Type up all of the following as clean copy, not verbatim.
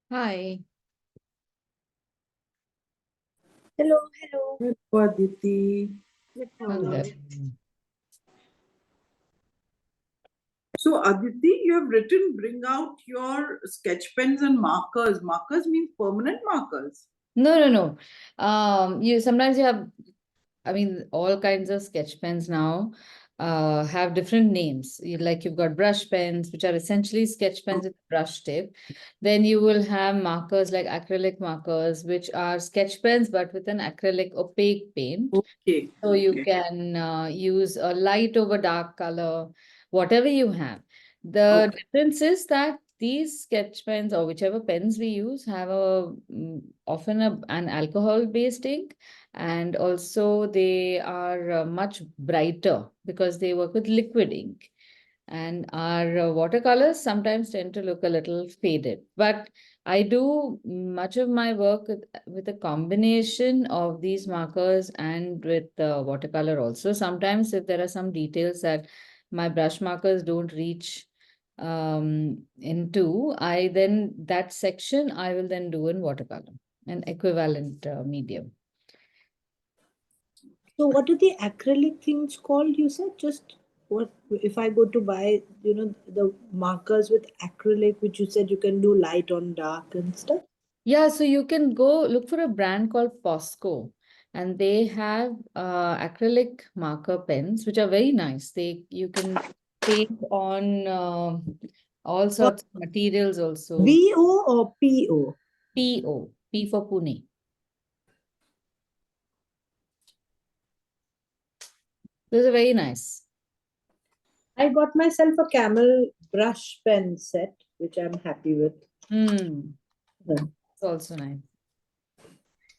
Hi. Hello, hello. Hello, Aditi. Hello. So, Aditi, you have written bring out your sketch pens and markers. Markers means permanent markers. No, no, no. You sometimes you have, I mean, all kinds of sketch pens now have different names. Like you've got brush pens, which are essentially sketch pens with brush tip. Then you will have markers like acrylic markers, which are sketch pens but with an acrylic opaque paint. Okay. So you Okay. can use a light over dark color, whatever you have. The Okay. difference is that these sketch pens or whichever pens we use have often an alcohol-based ink, and also they are much brighter because they work with liquid ink. And our watercolors sometimes tend to look a little faded. But I do much of my work with a combination of these markers and with watercolor also. Sometimes, if there are some details that my brush markers don't reach into, I then that section I will then do in watercolor, an equivalent medium. So, what are the acrylic things called? You said just what if I go to buy, the markers with acrylic, which you said you can do light on dark and stuff. Yeah, so you can go look for a brand called Posco, and they have acrylic marker pens, which are very nice. You can paint on all What sorts of materials also. BO or PO? PO, P for Pune. Those are very nice. I got myself a camel brush pen set, which I'm happy with. Hmm, Yeah. it's also nice.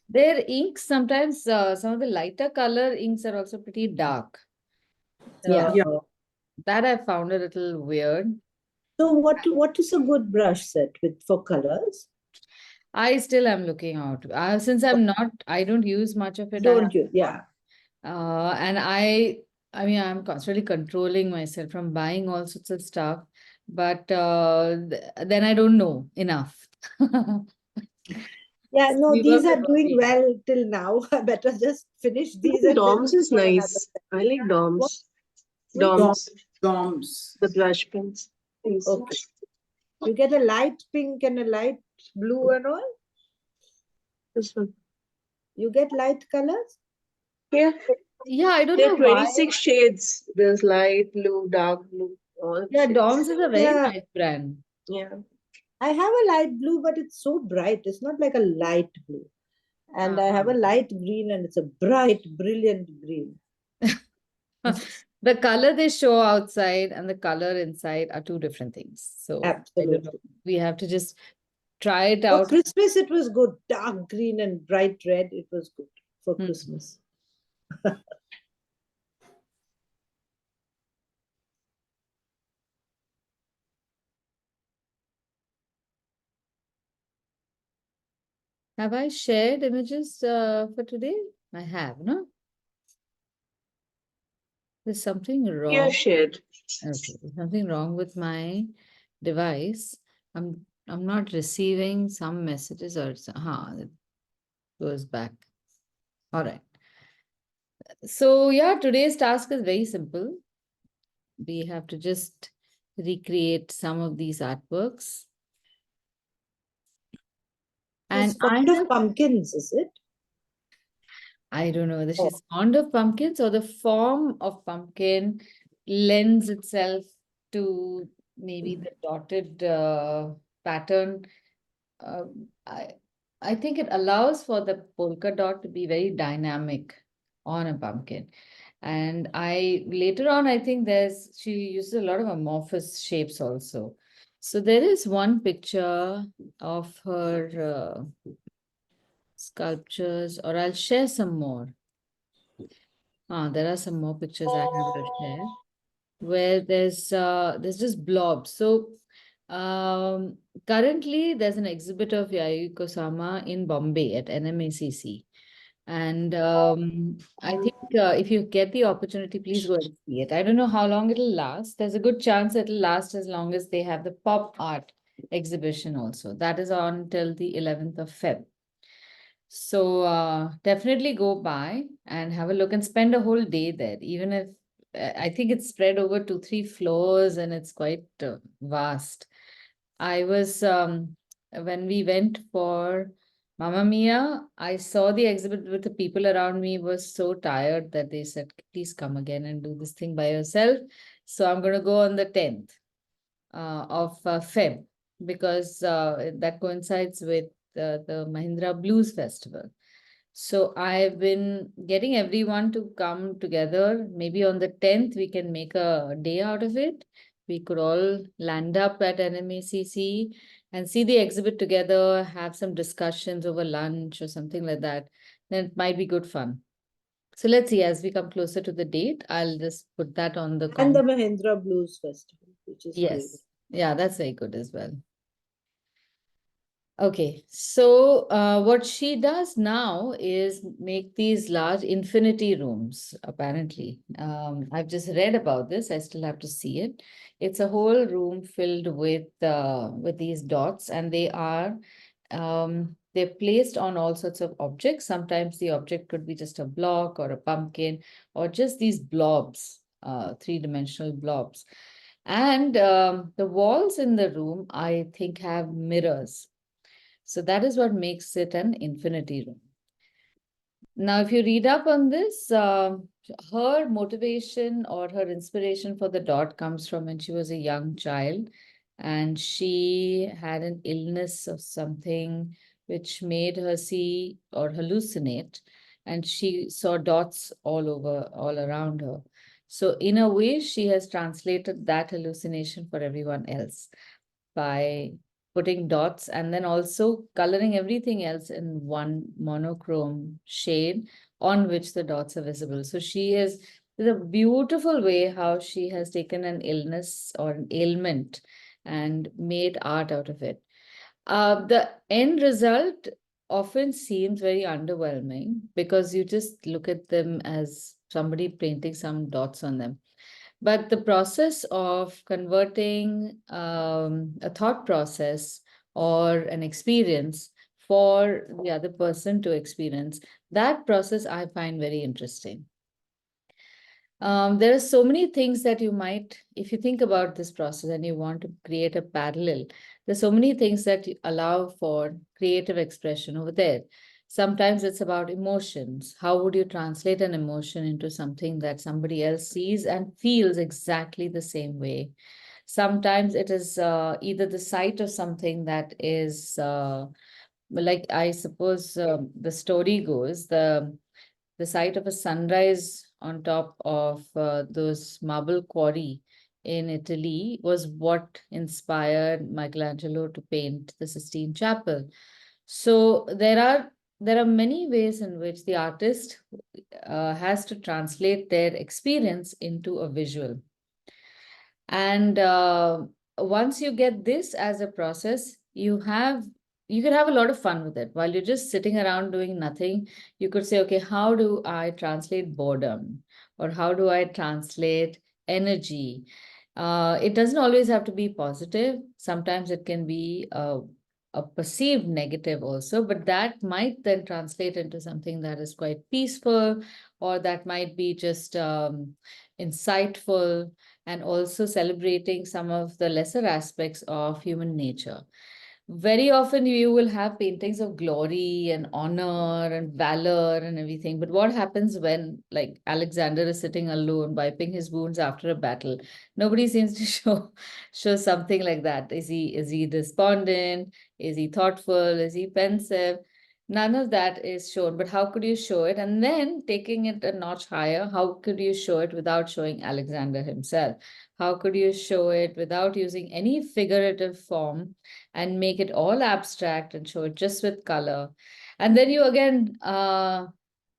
Their inks sometimes some of the lighter color inks are also pretty dark. Yeah. Yeah. That I found a little weird. So, what is a good brush set with for colors? I still am looking out. Since I don't use much of it. Don't you? Yeah. And I mean, I'm constantly controlling myself from buying all sorts of stuff, but then I don't know enough. Yeah, no, We work these are with what doing we well till now. I better just finish these and then Doms look is for another nice. set. I like What? Doms. Which? Dom, Doms, doms. the blush pens. Yes. Okay. You get a light pink and a light blue and all? This one. You get light colors? Yeah, Yeah, I don't there know are why. 26 shades. There's light blue, dark blue, all Yeah, shades. Dom's is a very Yeah. nice brand. Yeah. I have a light blue, but it's so bright. It's not like a light blue. And I have a light green, and it's a bright, brilliant green. The color they show outside and the color inside are two different things. So I don't know. Absolutely. We have to just try it For out. Christmas, it was good. Dark green and bright red, it was good for Hmm. Christmas. Have I shared images for today? I have, no? There's something Yeah, wrong. shade. Okay, there's something wrong with my device. I'm not receiving some messages or it goes back. All right. So yeah, today's task is very simple. We have to just recreate some of these artworks. She's And I fond of have pumpkins, is it? I don't know whether Oh, she's fond of pumpkins or the form of pumpkin lends itself to maybe the dotted pattern. Uh, I I think it allows for the polka dot to be very dynamic on a pumpkin. And I later on, I think she uses a lot of amorphous shapes also. So there is one picture of her sculptures, or I'll share some more. There are some more pictures I have to share where there's just blobs. So um, currently there's an exhibit of Yayoi Kusama in Bombay at NMACC. And I think if you get the opportunity, please go and see it. I don't know how long it'll last. There's a good chance it'll last as long as they have the pop art exhibition also. That is on till the 11th of Feb. So definitely go by and have a look and spend a whole day there, even if I think it's spread over 2, 3 floors and it's quite vast. I was when we went for Mamma Mia, I saw the exhibit with the people around me was so tired that they said, please come again and do this thing by yourself. So I'm going to go on the 10th of Feb because that coincides with the Mahindra Blues Festival. So I've been getting everyone to come together. Maybe on the 10th, we can make a day out of it. We could all land up at NMACC and see the exhibit together, have some discussions over lunch or something like that. Then it might be good fun. So let's see, as we come closer to the date, I'll just put that on the And the Mahindra Blues Festival, which is great. Yes. Yeah, that's very good as well. Okay, so what she does now is make these large infinity rooms, apparently. I've just read about this. I still have to see it. It's a whole room filled with these dots, and they're placed on all sorts of objects. Sometimes the object could be just a block or a pumpkin or just these blobs, three-dimensional blobs. And the walls in the room, I think, have mirrors. So that is what makes it an infinity room. Now, if you read up on this, her motivation or her inspiration for the dot comes from when she was a young child and she had an illness of something which made her see or hallucinate, and she saw dots all around her. So in a way, she has translated that hallucination for everyone else by putting dots and then also coloring everything else in one monochrome shade on which the dots are visible. So there's a beautiful way how she has taken an illness or an ailment and made art out of it. The end result often seems very underwhelming because you just look at them as somebody painting some dots on them. But the process of converting a thought process or an experience for the other person to experience, that process I find very interesting. There are so many things that you might, if you think about this process and you want to create a parallel, there's so many things that allow for creative expression over there. Sometimes it's about emotions. How would you translate an emotion into something that somebody else sees and feels exactly the same way? Sometimes it is either the sight of something that is, like I suppose the story goes, the sight of a sunrise on top of those marble quarry in Italy was what inspired Michelangelo to paint the Sistine Chapel. So there are many ways in which the artist has to translate their experience into a visual. And once you get this as a process, you can have a lot of fun with it. While you're just sitting around doing nothing, you could say, okay, how do I translate boredom? Or how do I translate energy? It doesn't always have to be positive. Sometimes it can be a perceived negative also, but that might then translate into something that is quite peaceful, or that might be just insightful, and also celebrating some of the lesser aspects of human nature. Very often you will have paintings of glory and honor and valor and everything. But what happens when, like, Alexander is sitting alone, wiping his wounds after a battle? Nobody seems to show something like that. Is he despondent? Is he thoughtful? Is he pensive? None of that is shown. But how could you show it? And then taking it a notch higher, how could you show it without showing Alexander himself? How could you show it without using any figurative form and make it all abstract and show it just with color? And then you again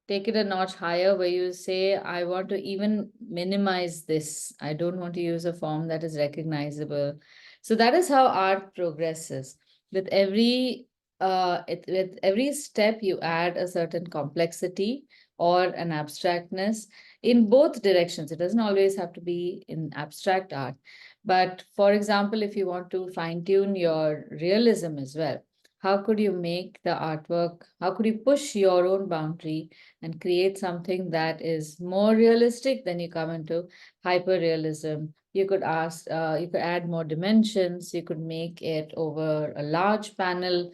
take it a notch higher where you say, I want to even minimize this. I don't want to use a form that is recognizable. So that is how art progresses. With every with every step, you add a certain complexity or an abstractness in both directions. It doesn't always have to be in abstract art, But for example, if you want to fine tune your realism as well, how could you make the artwork, how could you push your own boundary and create something that is more realistic? Then you come into hyper realism. You could you could add more dimensions, you could make it over a large panel.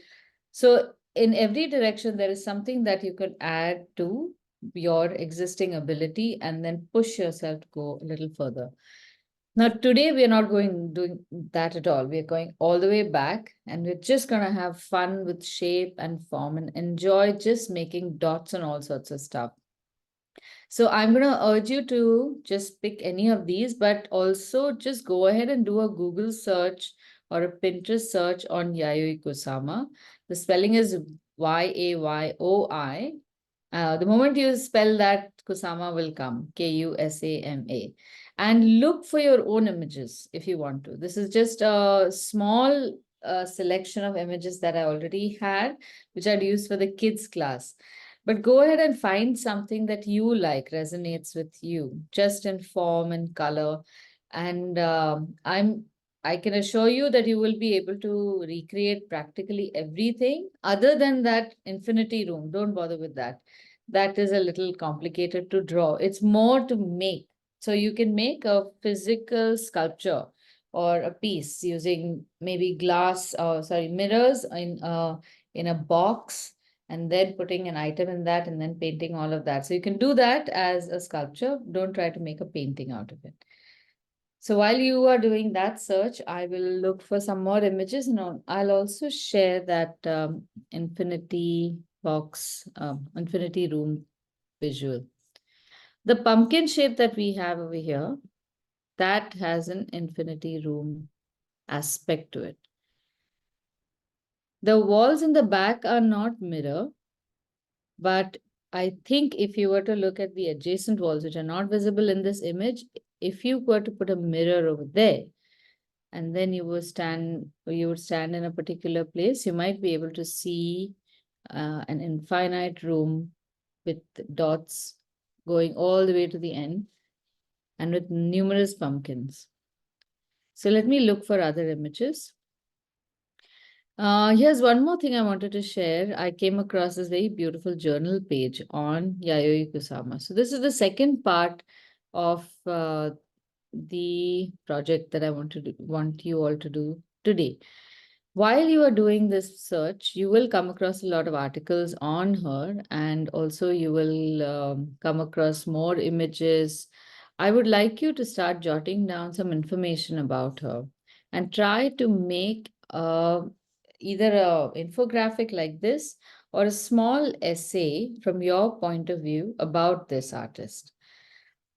So in every direction, there is something that you could add to your existing ability and then push yourself to go a little further. Now, today we are not doing that at all. We are going all the way back, and we're just going to have fun with shape and form and enjoy just making dots and all sorts of stuff. So I'm going to urge you to just pick any of these, but also just go ahead and do a Google search or a Pinterest search on Yayoi Kusama. The spelling is Yayoi. The moment you spell that, Kusama will come, Kusama. And look for your own images if you want to. This is just a small selection of images that I already had, which I'd used for the kids' class. But go ahead and find something that you like, resonates with you, just in form and color. And I can assure you that you will be able to recreate practically everything other than that infinity room. Don't bother with that. That is a little complicated to draw. It's more to make. So you can make a physical sculpture or a piece using maybe glass or mirrors in a box, and then putting an item in that and then painting all of that. So you can do that as a sculpture. Don't try to make a painting out of it. So while you are doing that search, I will look for some more images, and I'll also share that infinity box, infinity room visual. The pumpkin shape that we have over here, that has an infinity room aspect to it. The walls in the back are not mirror, but I think if you were to look at the adjacent walls, which are not visible in this image, if you were to put a mirror over there, and then you would stand in a particular place, you might be able to see an infinite room with dots going all the way to the end and with numerous pumpkins. So let me look for other images. Here's one more thing I wanted to share. I came across this very beautiful journal page on Yayoi Kusama. So this is the second part of the project that I want you all to do today. While you are doing this search, you will come across a lot of articles on her, and also you will come across more images. I would like you to start jotting down some information about her and try to make either a infographic like this or a small essay from your point of view about this artist.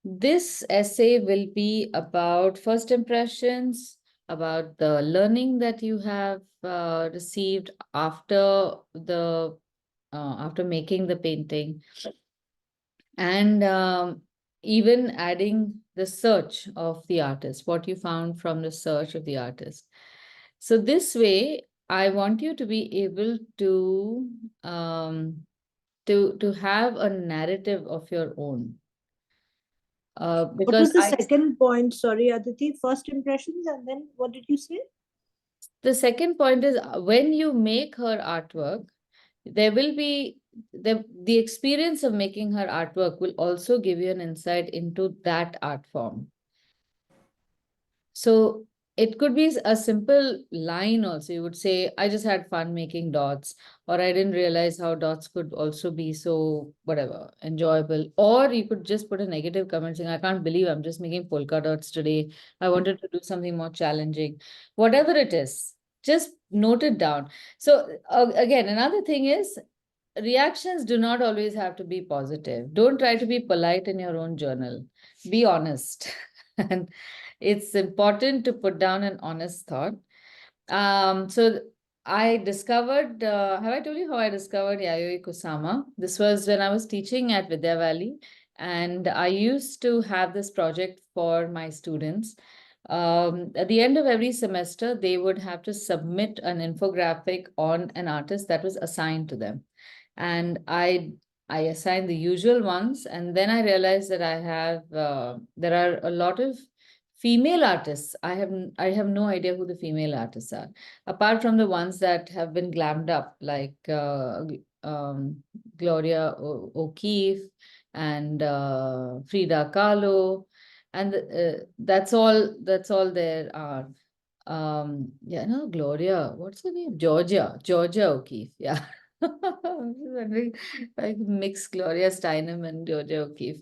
This essay will be about first impressions, about the learning that you have received after making the painting, and even adding the search of the artist, what you found from the search of the artist. So this way, I want you to be able to have a narrative of your own. What Because was the second point? Sorry, Aditi. First impressions, and then what did you say? The second point is when you make her artwork, there will be the experience of making her artwork will also give you an insight into that art form. So it could be a simple line also. You would say, I just had fun making dots, or I didn't realize how dots could also be so, whatever, enjoyable. Or you could just put a negative comment saying, I can't believe I'm just making polka dots today. I wanted to do something more challenging. Whatever it is, just note it down. So again, another thing is, reactions do not always have to be positive. Don't try to be polite in your own journal. Be honest. And it's important to put down an honest thought. So I discovered, have I told you how I discovered Yayoi Kusama? This was when I was teaching at Vidya Valley, and I used to have this project for my students. At the end of every semester, they would have to submit an infographic on an artist that was assigned to them. And I assigned the usual ones, and then I realized that there are a lot of Female artists, I have no idea who the female artists are, apart from the ones that have been glammed up, like Gloria O'Keeffe and Frida Kahlo, and that's all. That's all there are. Yeah, no, Gloria, what's her name? Georgia O'Keeffe. Yeah. I'm just wondering if I could mix Gloria Steinem and Georgia O'Keeffe.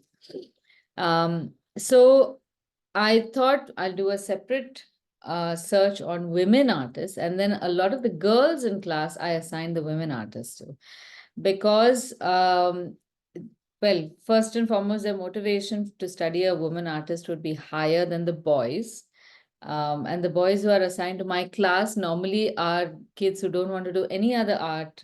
So I thought I'll do a separate search on women artists, and then a lot of the girls in class I assigned the women artists to, because well, first and foremost, their motivation to study a woman artist would be higher than the boys. And the boys who are assigned to my class normally are kids who don't want to do any other art.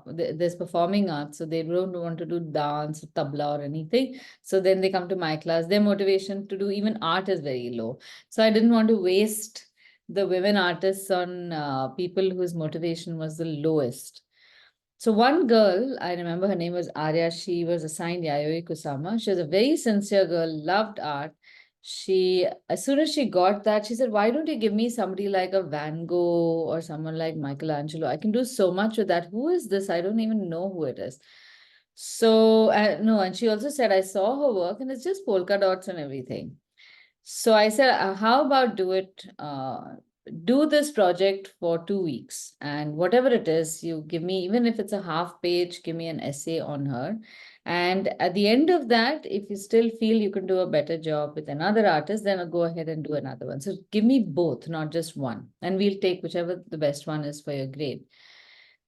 There's performing arts, so they don't want to do dance, tabla, or anything. So then they come to my class. Their motivation to do even art is very low. So I didn't want to waste the women artists on people whose motivation was the lowest. So one girl, I remember her name was Arya. She was assigned Yayoi Kusama. She was a very sincere girl, loved art. She, as soon as she got that, she said, "Why don't you give me somebody like a Van Gogh or someone like Michelangelo? I can do so much with that. Who is this? I don't even know who it is." So, no, and she also said, "I saw her work and it's just polka dots and everything." So I said, how about do this project for 2 weeks, and whatever it is, you give me, even if it's a half page, give me an essay on her. And at the end of that, if you still feel you can do a better job with another artist, then I'll go ahead and do another one. So give me both, not just one, and we'll take whichever the best one is for your grade.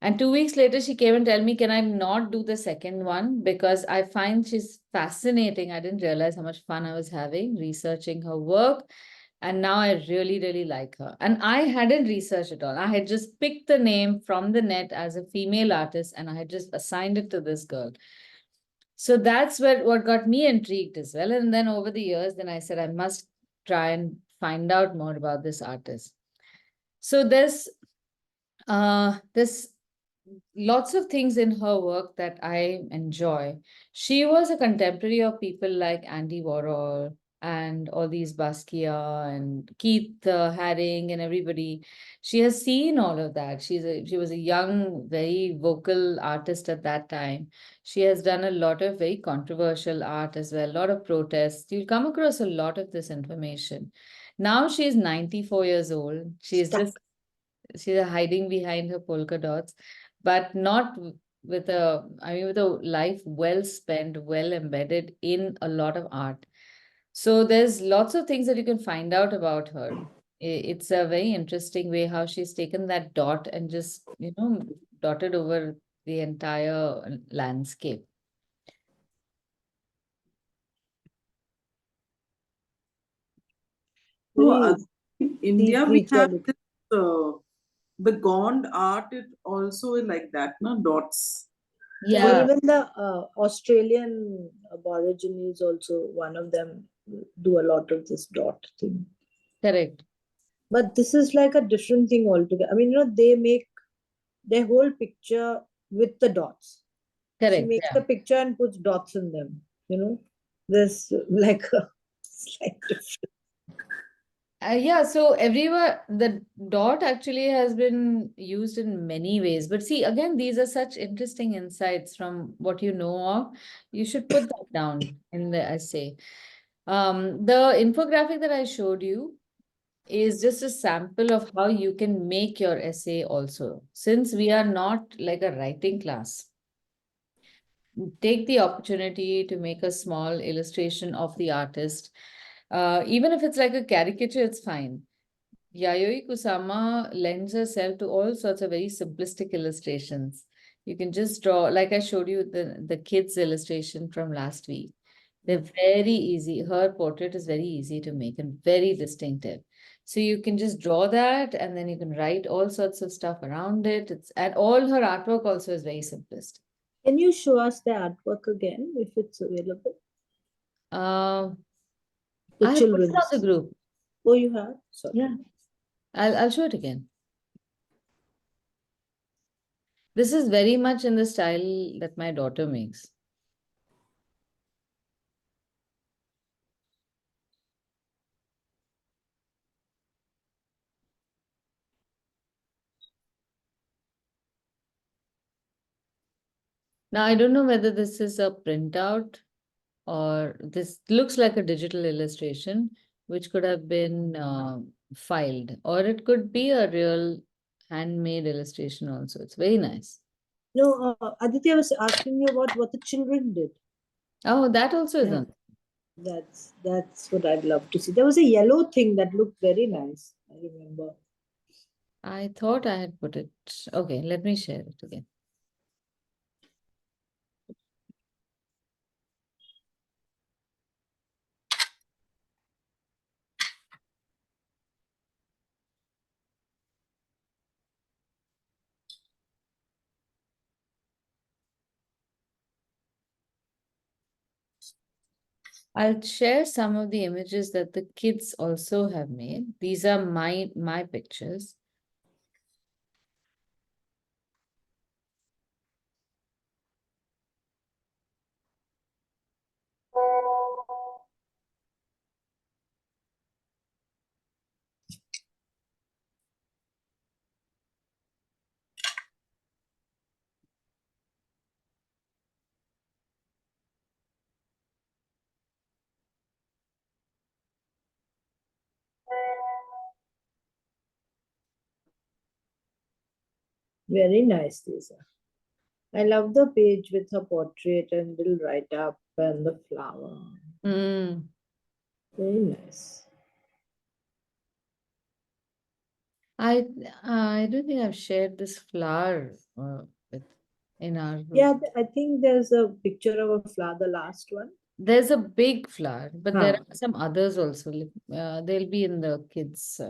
And 2 weeks later, she came and tell me, can I not do the second one? Because I find she's fascinating. I didn't realize how much fun I was having researching her work. And now I really, really like her. And I hadn't researched at all. I had just picked the name from the net as a female artist, and I had just assigned it to this girl. So that's what got me intrigued as well. And then over the years, then I said, I must try and find out more about this artist. So there's lots of things in her work that I enjoy. She was a contemporary of people like Andy Warhol and all these Basquiat and Keith Haring and everybody. She has seen all of that. She was a young, very vocal artist at that time. She has done a lot of very controversial art as well, a lot of protests. You'll come across a lot of this information. Now she's 94 years old. She's hiding behind her polka dots, but not with with a life well spent, well embedded in a lot of art. So there's lots of things that you can find out about her. It's a very interesting way how she's taken that dot and just, dotted over the entire landscape. So, Very in India, we deeply have look. this, the Gond art, it also is like that, no? Dots. And Yeah, even the Australian Aborigines also, one of them do a lot of this dot thing. correct. But this is like a different thing altogether. I mean, they make their whole picture with the dots. She Correct. makes Yeah. the picture and puts dots in them. There's like a slight difference. Yeah, so everywhere the dot actually has been used in many ways. But see, again, these are such interesting insights from what you know of. You should put that down in the essay. The infographic that I showed you is just a sample of how you can make your essay also. Since we are not like a writing class, take the opportunity to make a small illustration of the artist. Even if it's like a caricature, it's fine. Yayoi Kusama lends herself to all sorts of very simplistic illustrations. You can just draw, like I showed you the kids' illustration from last week. They're very easy. Her portrait is very easy to make and very distinctive. So you can just draw that, and then you can write all sorts of stuff around it. And all her artwork also is very simplist. Can you show us the artwork again if it's available? Uh, The I have put it on the children's. group. Oh, you have? Sorry. Yeah, I'll show it again. This is very much in the style that my daughter makes. Now, I don't know whether this is a printout or this looks like a digital illustration, which could have been filed, or it could be a real handmade illustration also. It's very nice. No, Aditya was asking you about what the children did. Oh, that also is Yeah. on. That's what I'd love to see. There was a yellow thing that looked very nice. I remember. I thought I had put it. Okay, let me share it again. I'll share some of the images that the kids also have made. These are my pictures. Very nice, Lisa. I love the page with her portrait and little write up and the flower. Mm. Very nice. I don't think I've shared this flower with in our group. Yeah, I think there's a picture of a flower, the last one. There's a big flower, but there Huh. are some others also. They'll be in the kids.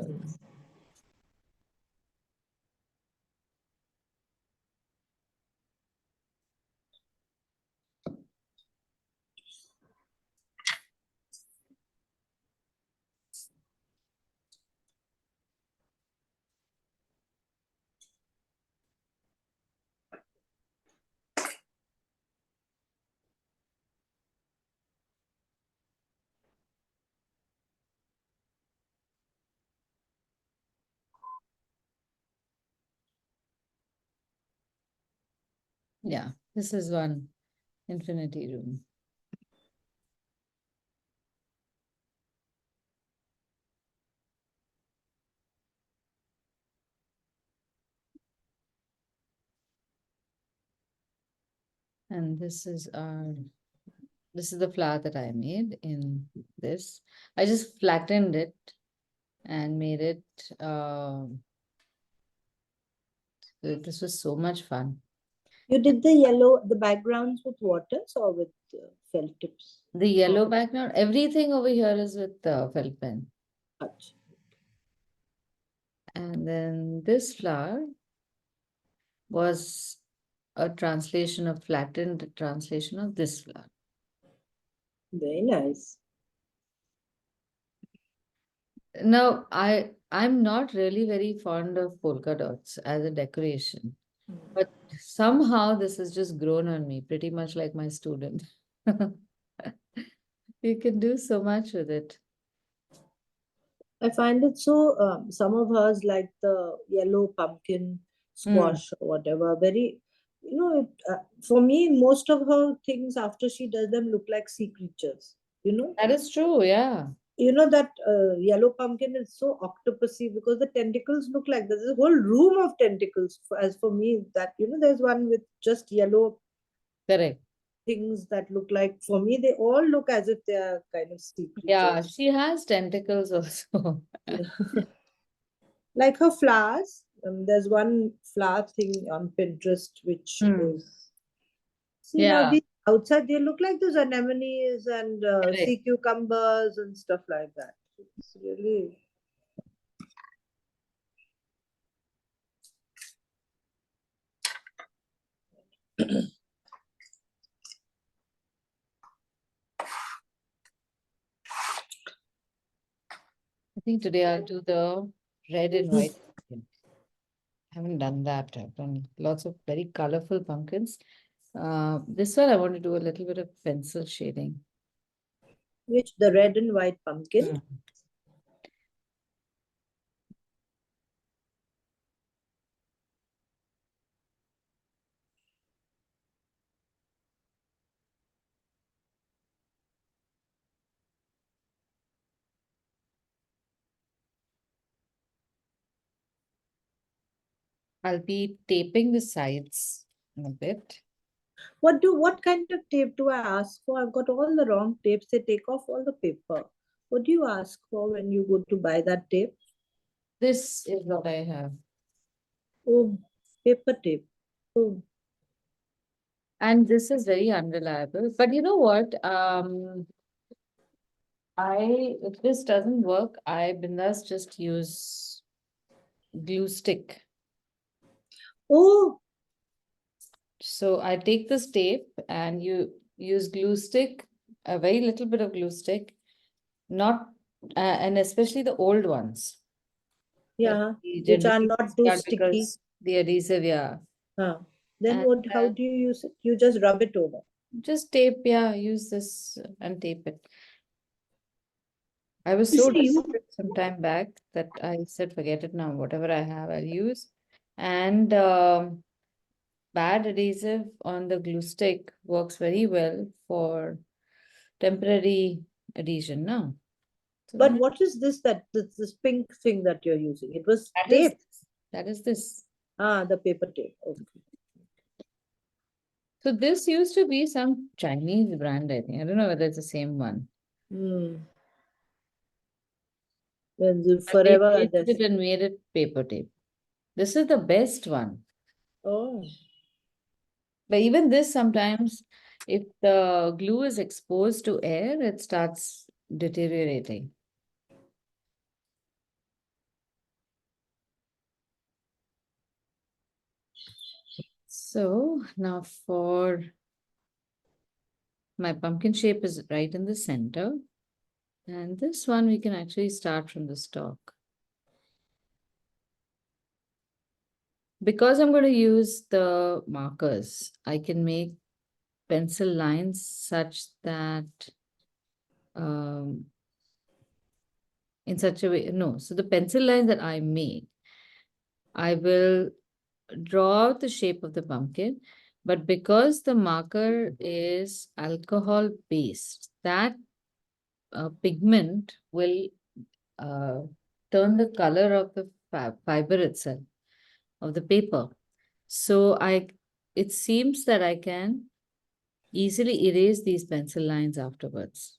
Yeah, this is one infinity room. And this is the flower that I made in this. I just flattened it and made it. This was so much fun. You did the backgrounds with waters or with felt tips? The yellow background, everything over here is with felt pen. Achha. And then this flower was a flattened translation of this flower. Very nice. Now, I'm not really very fond of polka dots as a decoration, but somehow this has just grown on me, pretty much like my student. You can do so much with it. I find it so, some of hers, like the yellow pumpkin squash or whatever, very, for me, most of her things after she does them look like sea creatures, you know. That is true, yeah. You know that yellow pumpkin is so octopusy because the tentacles look like there's a whole room of tentacles. As for me, that there's one with just yellow Correct. things that look like. For me, they all look as if they are kind of sea Yeah, creatures. she has tentacles also. Like her flowers. There's one flower thing on Pinterest which is. See now Yeah, these outside they look like those anemones and correct. sea cucumbers and stuff like that. It's really. I think today I'll do the red and white pumpkin. Haven't done that. I've done lots of very colorful pumpkins. This one I want to do a little bit of pencil shading. Which the red and white pumpkin. I'll be taping the sides a bit. What kind of tape do I ask for? I've got all the wrong tapes. They take off all the paper. What do you ask for when you go to buy that tape? This is what I have. Oh, paper tape. Oh, And this is very unreliable. But you know what? If this doesn't work, I bindas just use glue stick. oh, So I take this tape and you use glue stick, a very little bit of glue stick, not and especially the old ones that yeah, we which are generally not too discard sticky. because the adhesive, yeah. Huh. Then And what? How do you use it? You just rub it over. just tape, yeah, use this and tape it. I was You so see, you desperate some time back that I said, forget it now, whatever I have, I'll use. And bad adhesive on the glue stick works very well for temporary adhesion, no? So But what is this this pink thing that you're using? It was tape. that is this. Ah, the paper tape. Okay. So this used to be some Chinese brand, I think. I don't know whether it's the same one. Hmm. When the But they forever changed this. it and made it paper tape. This is the best one. Oh, But even this sometimes, if the glue is exposed to air, it starts deteriorating. So now for my pumpkin shape is right in the center. And this one we can actually start from the stalk. Because I'm going to use the markers, I can make pencil lines such that in such a way, no. So the pencil lines that I make, I will draw out the shape of the pumpkin, but because the marker is alcohol based, that pigment will uh, turn the color of the fiber itself of the paper. So it seems that I can easily erase these pencil lines afterwards.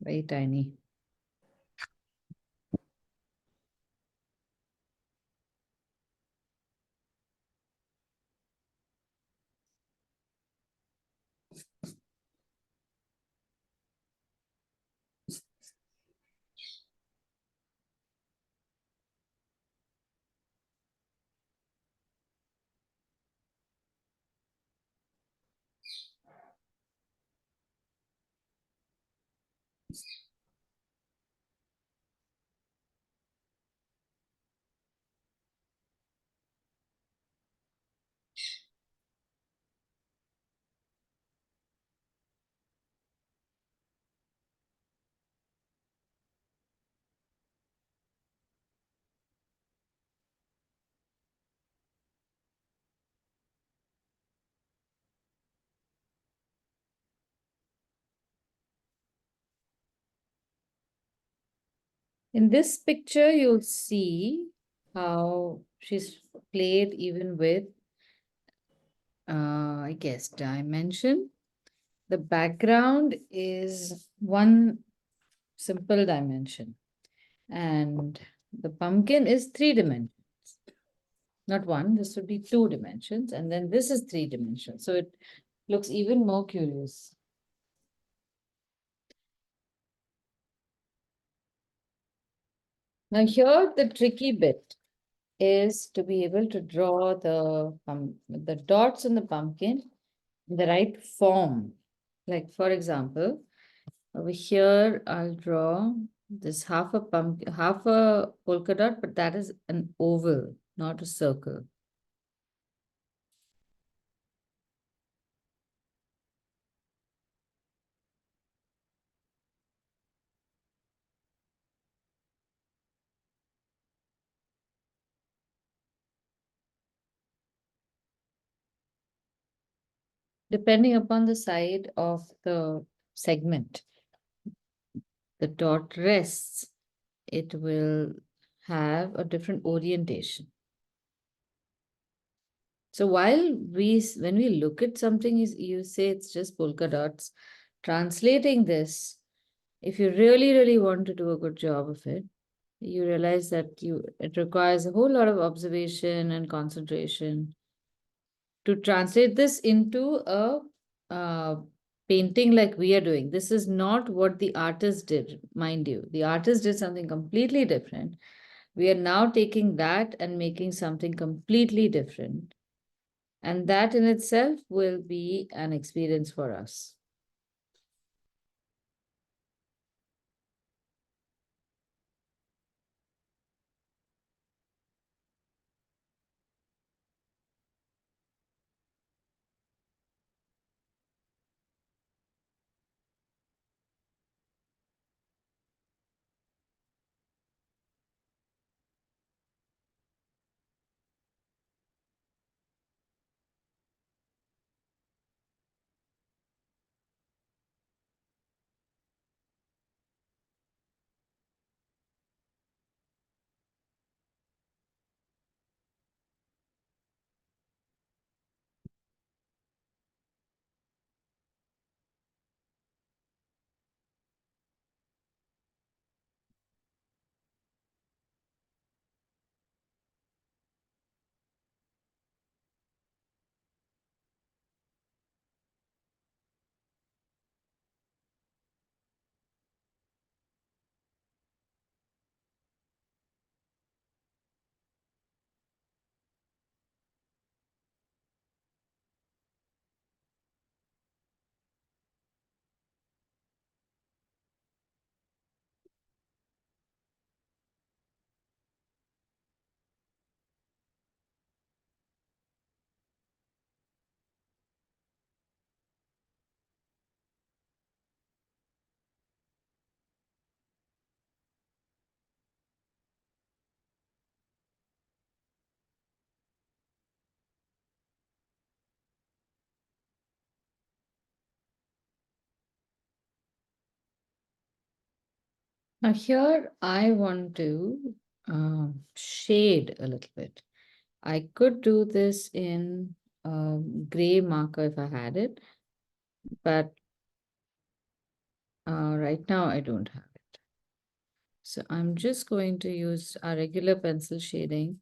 Very tiny. In this picture, you'll see how she's played even with, I guess, dimension. The background is one simple dimension, and the pumpkin is 3 dimensions. Not one, this would be 2 dimensions, and then this is 3 dimensions. So it looks even more curious. Now here, the tricky bit is to be able to draw the dots on the pumpkin in the right form. Like for example, over here I'll draw this half a pumpkin, half a polka dot, but that is an oval, not a circle. depending upon the side of the segment the dot rests, it will have a different orientation. So when we look at something, you say it's just polka dots. Translating this, if you really, really want to do a good job of it, you realize that it requires a whole lot of observation and concentration to translate this into a painting like we are doing. This is not what the artist did, mind you. The artist did something completely different. We are now taking that and making something completely different. And that in itself will be an experience for us. Now here I want to shade a little bit. I could do this in gray marker if I had it, but right now I don't have it. So I'm just going to use our regular pencil shading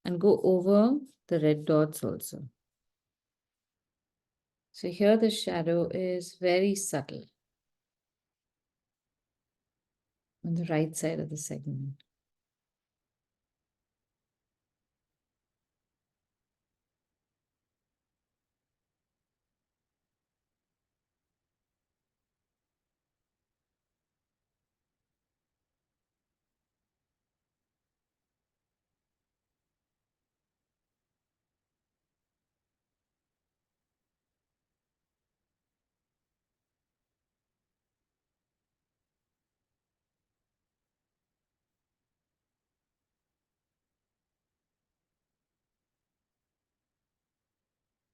and go over the red dots also. So here the shadow is very subtle on the right side of the segment.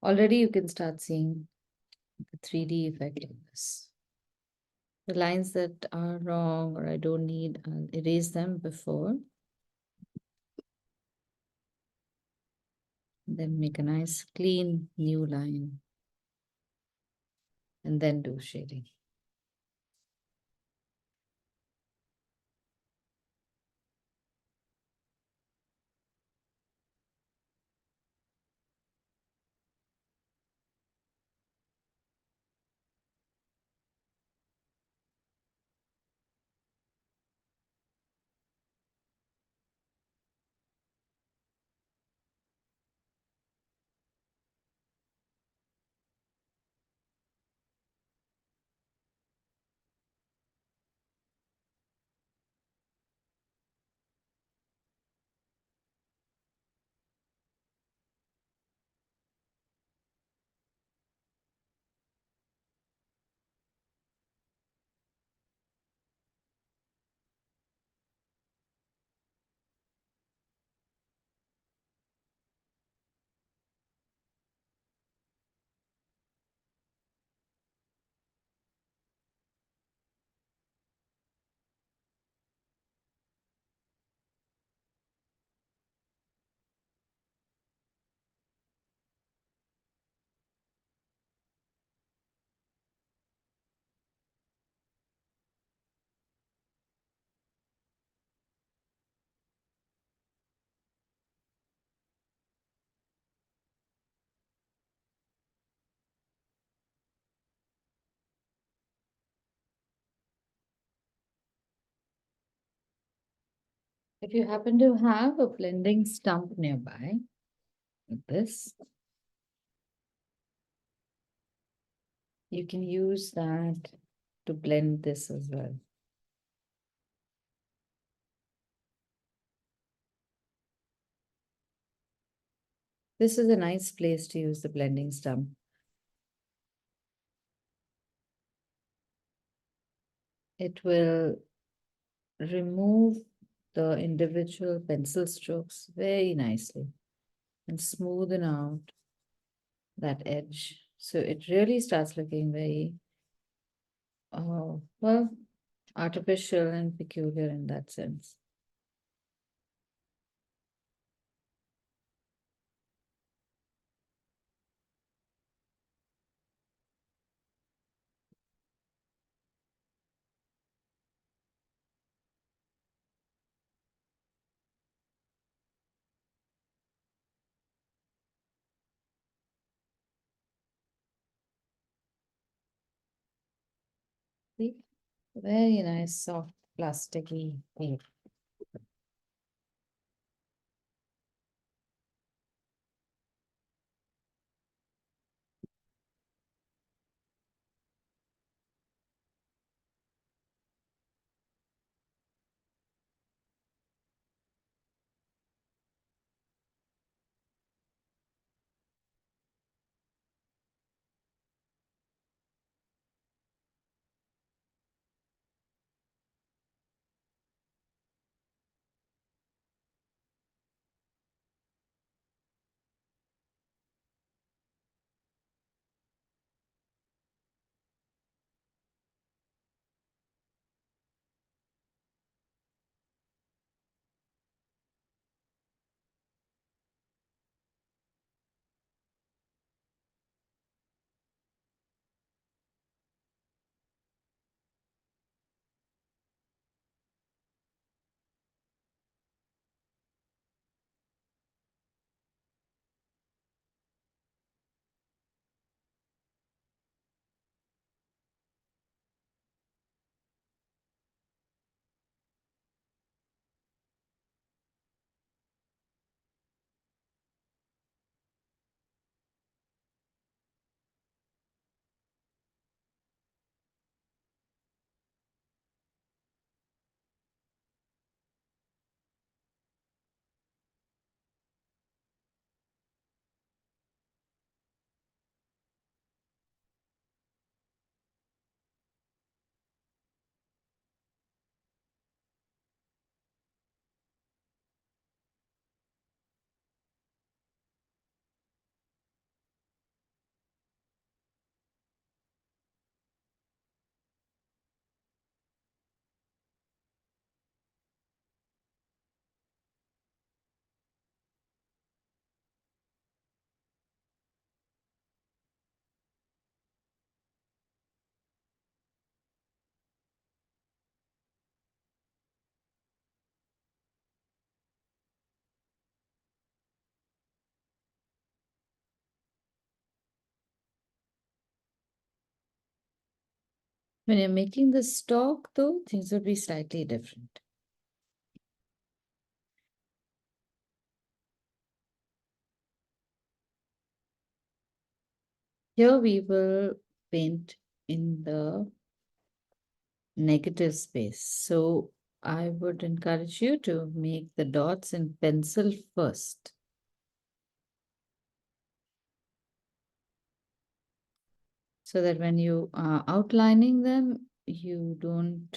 Already you can start seeing the 3D effect of this. The lines that are wrong or I don't need, I'll erase them before. Then make a nice clean new line. And then do shading. If you happen to have a blending stump nearby, like this, you can use that to blend this as well. This is a nice place to use the blending stump. It will remove the individual pencil strokes very nicely and smoothen out that edge. So it really starts looking very, well, artificial and peculiar in that sense. See? Very nice, soft, plasticky paint. When you're making the stalk, though, things would be slightly different. Here we will paint in the negative space. So I would encourage you to make the dots in pencil first. So that when you are outlining them, you don't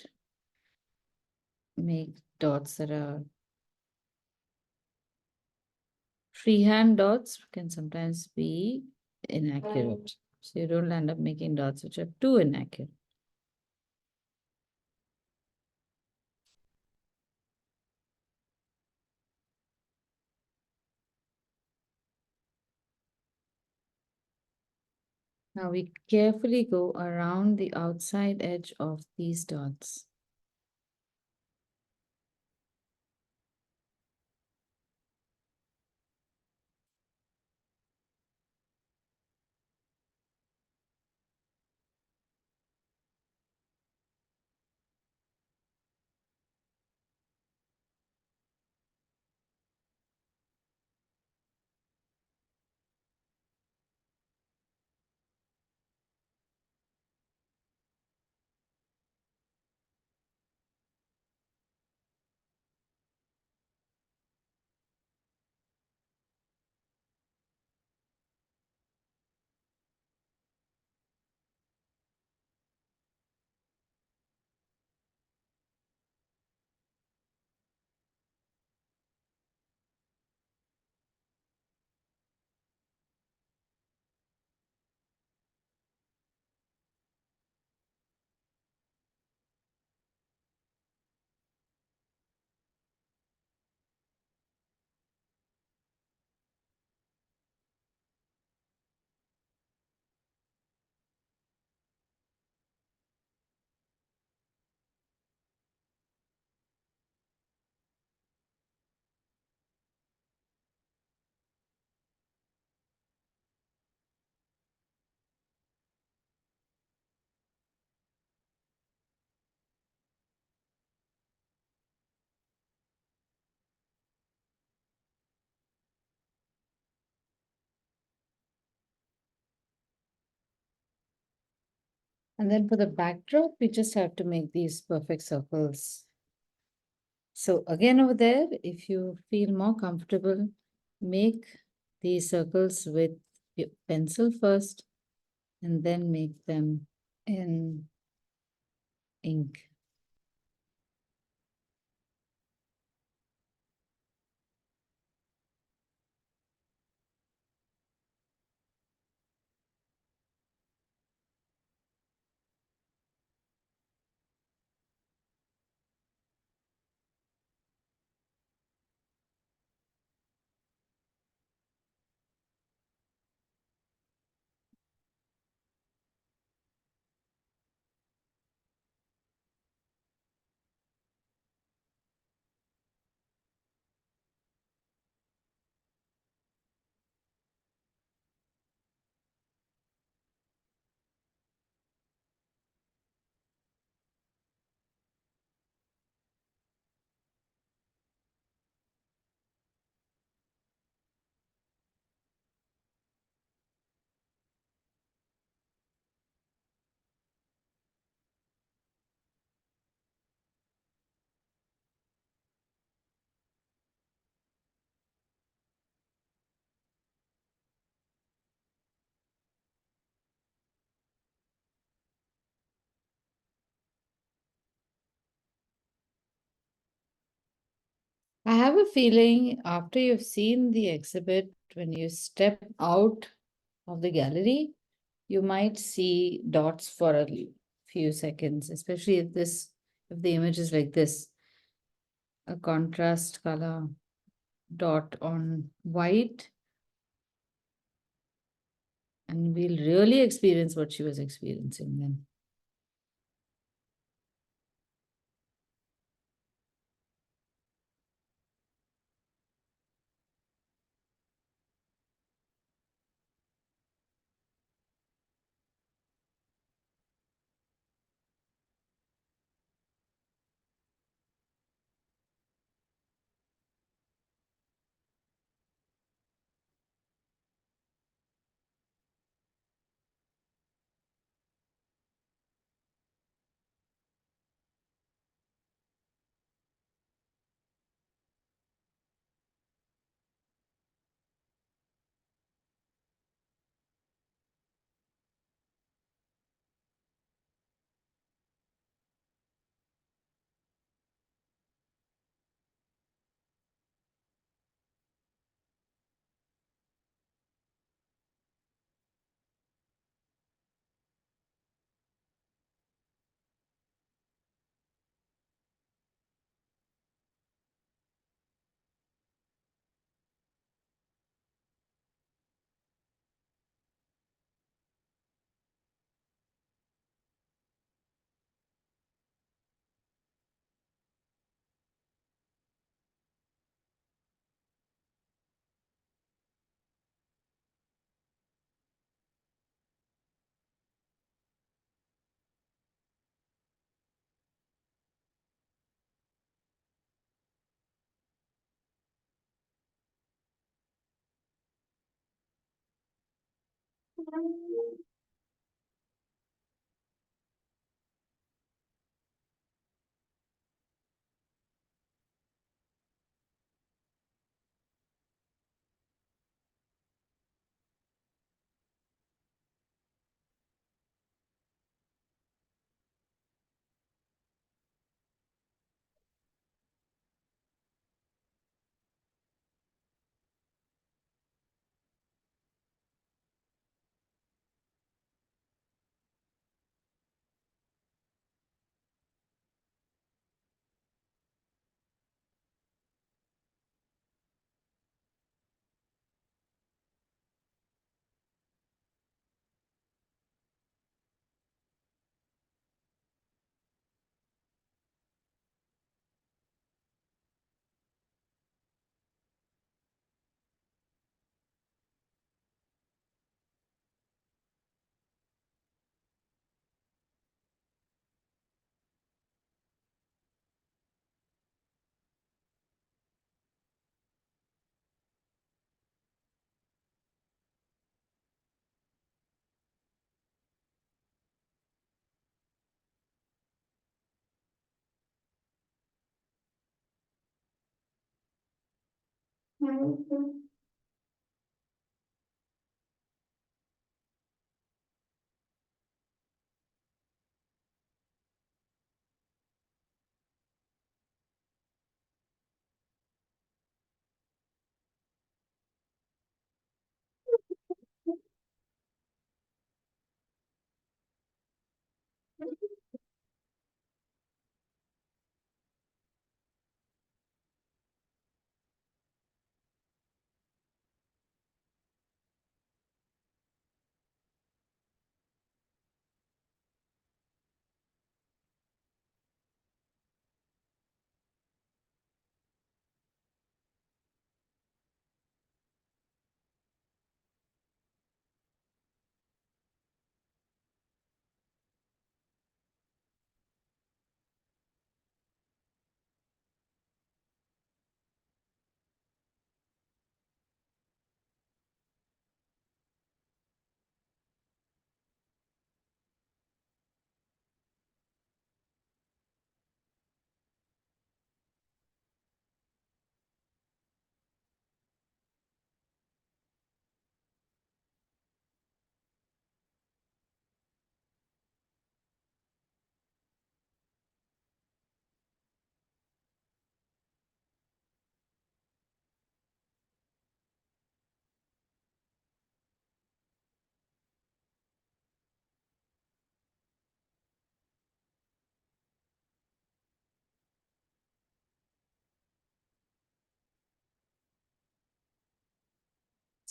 make dots that are freehand dots can sometimes be inaccurate. So you don't end up making dots which are too inaccurate. Now we carefully go around the outside edge of these dots. And then for the backdrop, we just have to make these perfect circles. So again over there, if you feel more comfortable, make these circles with your pencil first and then make them in ink. I have a feeling after you've seen the exhibit, when you step out of the gallery, you might see dots for a few seconds, especially if the image is like this, a contrast color dot on white, and we'll really experience what she was experiencing then.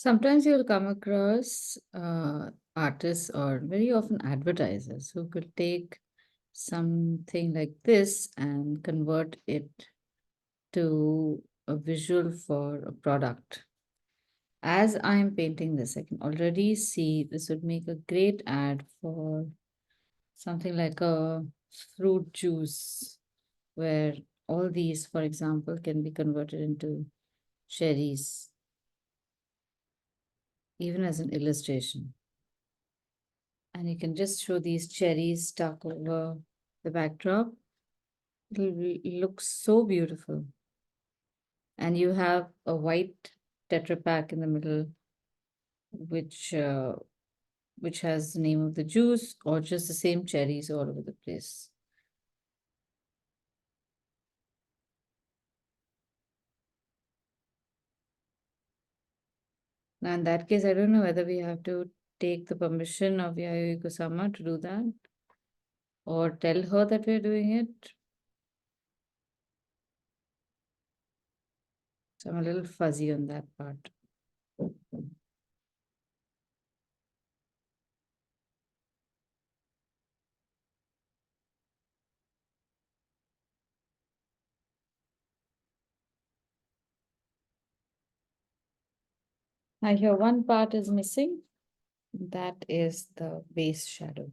Sometimes you'll come across artists or very often advertisers who could take something like this and convert it to a visual for a product. As I'm painting this, I can already see this would make a great ad for something like a fruit juice, where all these, for example, can be converted into cherries, even as an illustration. And you can just show these cherries stuck over the backdrop. Look so beautiful. And you have a white Tetra Pak in the middle, which which has the name of the juice or just the same cherries all over the place. Now, in that case, I don't know whether we have to take the permission of Yayoi Kusama to do that or tell her that we're doing it. So I'm a little fuzzy on that part. I hear one part is missing. That is the base shadow.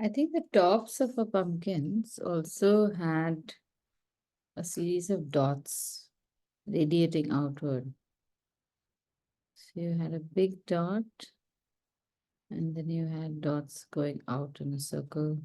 I think the tops of our pumpkins also had a series of dots radiating outward. So you had a big dot, and then you had dots going out in a circle.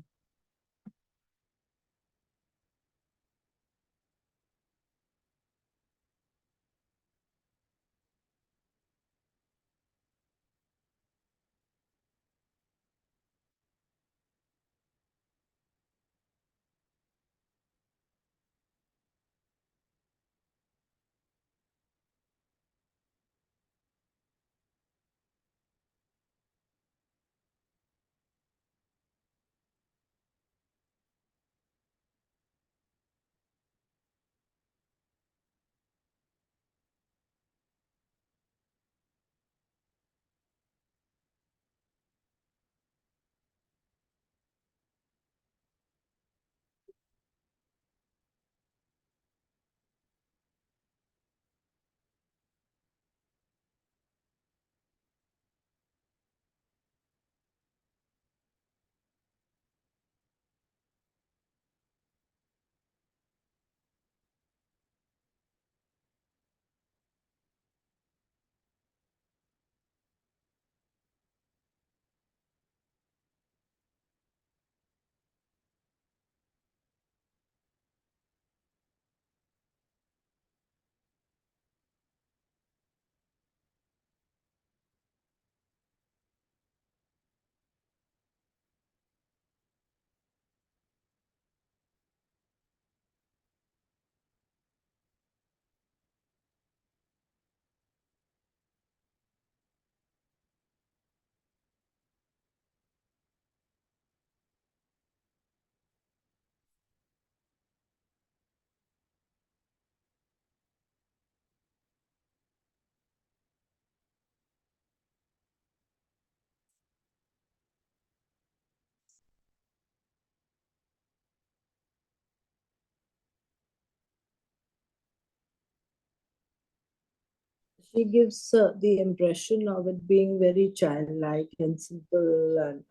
She gives the impression of it being very childlike and simple, and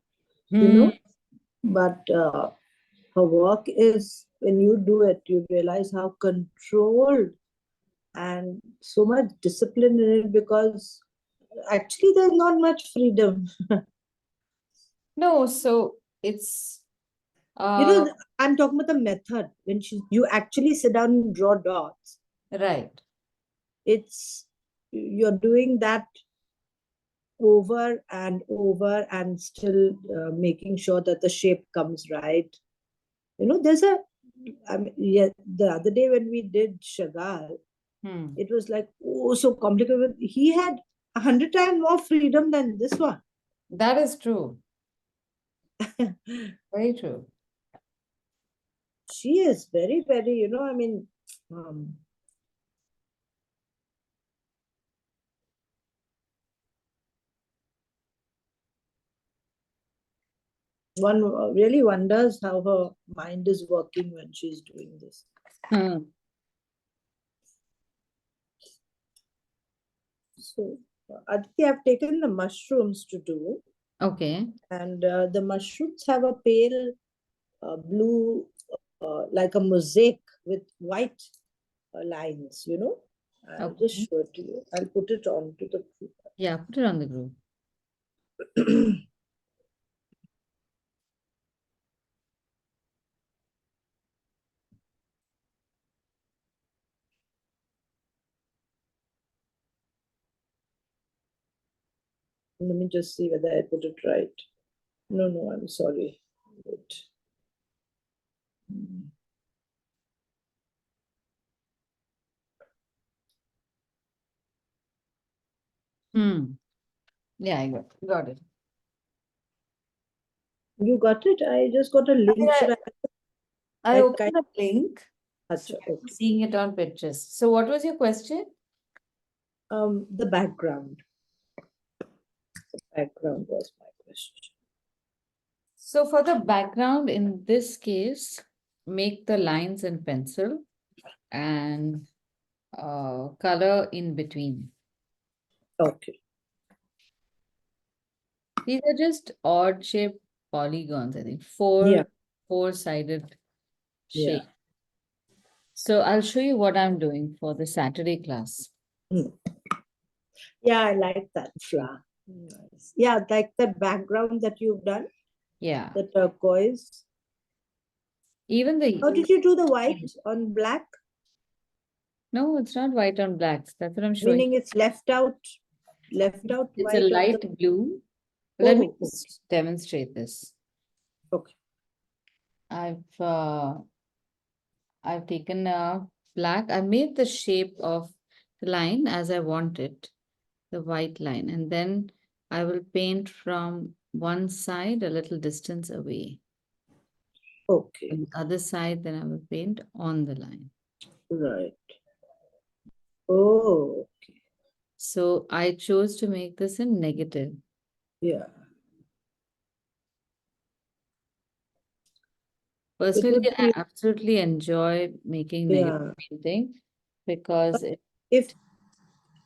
you know, but her work is, when you do it, you realize how controlled and so much discipline in it, because actually there's not much freedom. No, so it's You know, uh I'm talking about the method when you actually sit down and draw dots. right. It's, you're doing that over and still making sure that the shape comes right. You know, there's a, I mean, yeah, the other day when we did Chagall, it was like, oh, so complicated. He had 100 times more freedom than this one. That is true. Very true. She is very, very, you know, I mean, one really wonders how her mind is working when she's doing this. So, Aditi, I've taken the mushrooms to do, Okay. and the mushrooms have a pale blue, like a mosaic with white lines, you know. I'll just Okay. show it to you. I'll put it on to the group. Yeah, put it on the group. Let me just see whether I put it right. No, no, I'm sorry. Wait. Yeah, I got it. You got it? I just got a link. Should I I opened the link, so Achha, I'm okay. seeing it on Pinterest. So what was your question? The background. The background was my question. So for the background, in this case, make the lines in pencil and color in between. Okay. These are just odd shaped polygons, I think. Yeah. Four-sided Yeah. shape. So I'll show you what I'm doing for the Saturday class. Mm. Yeah, I like that flower. Nice. Yeah, like the background that you've done, Yeah. the turquoise. Even How the did you do the white on black? no, it's not white on black. That's what I'm showing. Meaning it's left out It's a white on light the. blue. Let me Oh, oh, just demonstrate this. okay. I've taken a black. I made the shape of the line as I want it, the white line, and then I will paint from one side a little distance away. Okay. On the other side, then I will paint on the line. Right. Oh, okay. So I chose to make this in negative. Yeah. Personally, would I be, absolutely enjoy making negative yeah. painting because If,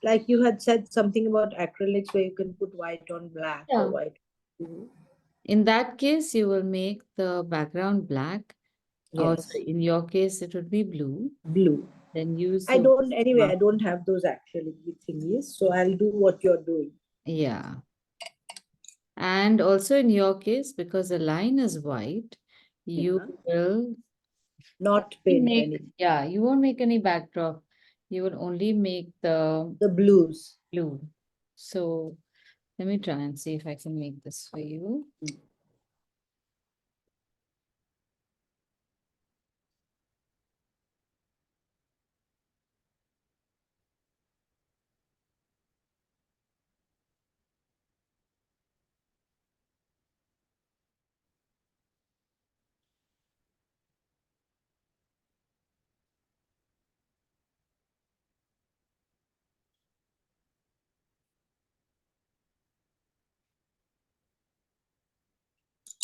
like you had said something about acrylics where you can put white on black yeah. or white. Mhm. In that case, you will make the background black. Also, Yes. in your case, it would be blue. Blue. Then use I the don't, anyway, I don't have those acrylic thingies, so I'll do what you're doing. yeah. And also in your case, because the line is white, you Yeah. will Not only paint make, any. yeah, you won't make any backdrop. You will only make the The blues. blue. So let me try and see if I can make this for you.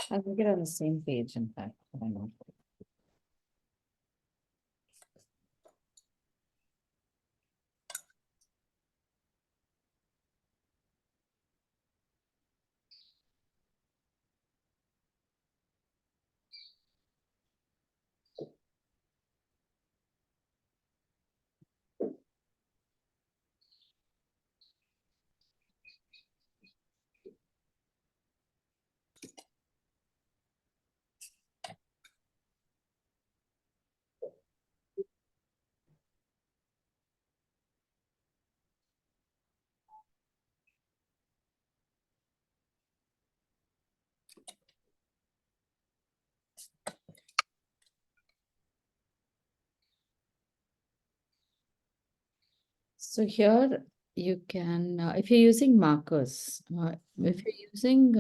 I'll make it on the same page, in fact. Why not? So here you can, if you're using markers, if you're using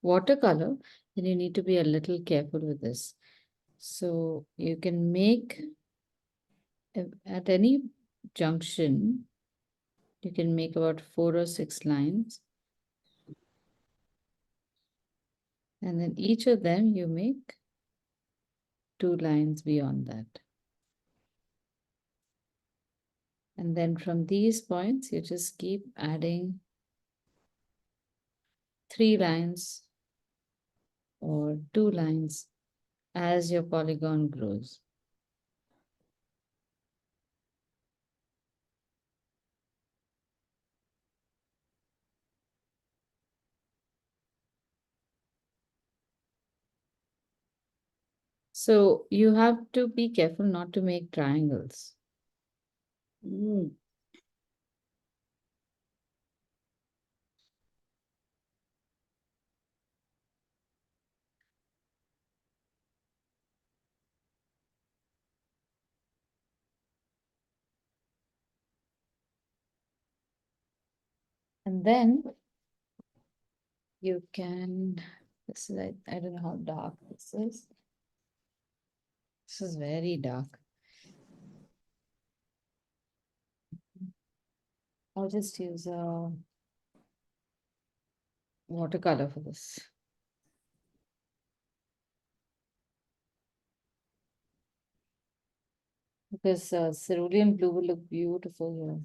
watercolor, then you need to be a little careful with this. So you can make at any junction, you can make about 4 or 6 lines. And then each of them you make 2 lines beyond that. And then from these points, you just keep adding 3 lines or 2 lines as your polygon grows. So you have to be careful not to make triangles. Mm. And then you can, this is, I don't know how dark this is. This is very dark. I'll just use a watercolor for this. Because cerulean blue will look beautiful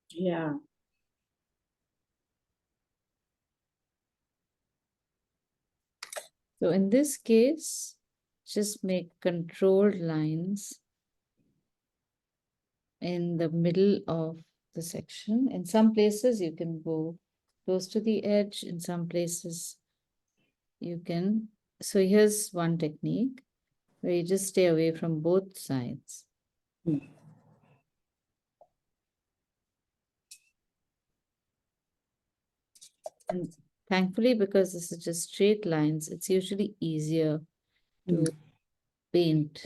here. Yeah. So in this case, just make controlled lines in the middle of the section. In some places, you can go close to the edge. In some places, you can. So here's one technique where you just stay away from both sides. And thankfully, because this is just straight lines, it's usually easier to paint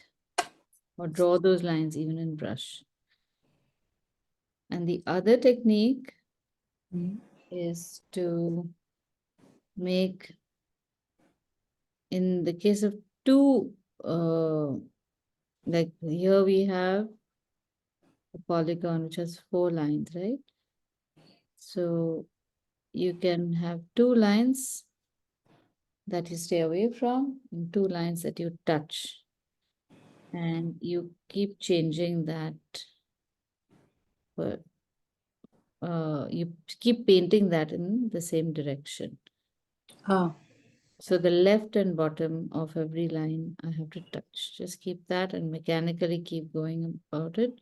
or draw those lines even in brush. And the other technique is to make, in the case of two, like here we have a polygon which has 4 lines, right? So you can have 2 lines that you stay away from and 2 lines that you touch. And you keep changing that, but you keep painting that in the same direction. Ah, So the left and bottom of every line I have to touch. Just keep that and mechanically keep going about it.